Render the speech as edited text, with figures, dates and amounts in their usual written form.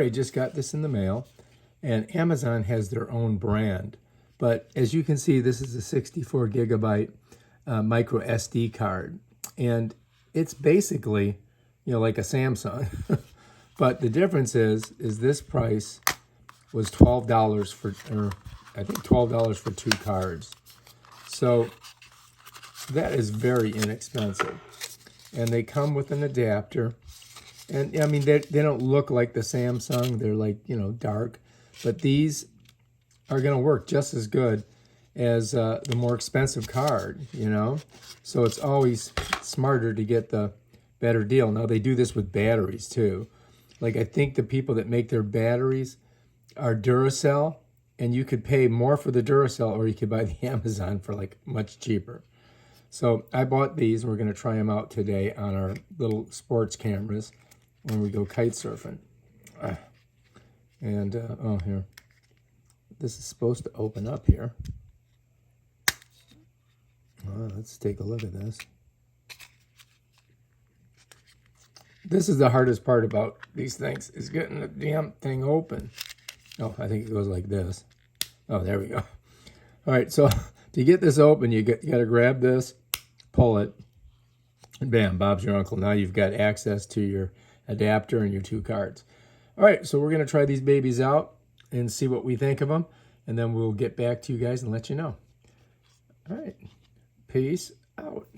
I just got this in the mail, and Amazon has their own brand. But as you can see, this is a 64 gigabyte micro SD card. And it's basically, like a Samsung. But the difference is this price was $12 for, or I think $12 for 2 cards. So that is very inexpensive. And they come with an adapter. And I mean, they don't look like the Samsung. They're like, dark. But these are going to work just as good as the more expensive card, So it's always smarter to get the better deal. Now, they do this with batteries, too. Like, I think the people that make their batteries are Duracell, and you could pay more for the Duracell, or you could buy the Amazon for, like, much cheaper. So I bought these. We're going to try them out today on our little sports cameras when we go kite surfing. And, oh, here. This is supposed to open up here. Let's take a look at this. This is the hardest part about these things, is getting the damn thing open. Oh, I think it goes like this. Oh, there we go. All right, so to get this open, you got to grab this, pull it, and bam, Bob's your uncle. Now you've got access to your adapter and your 2 cards. All right, so we're going to try these babies out and see what we think of them, and then we'll get back to you guys and let you know. All right, peace out.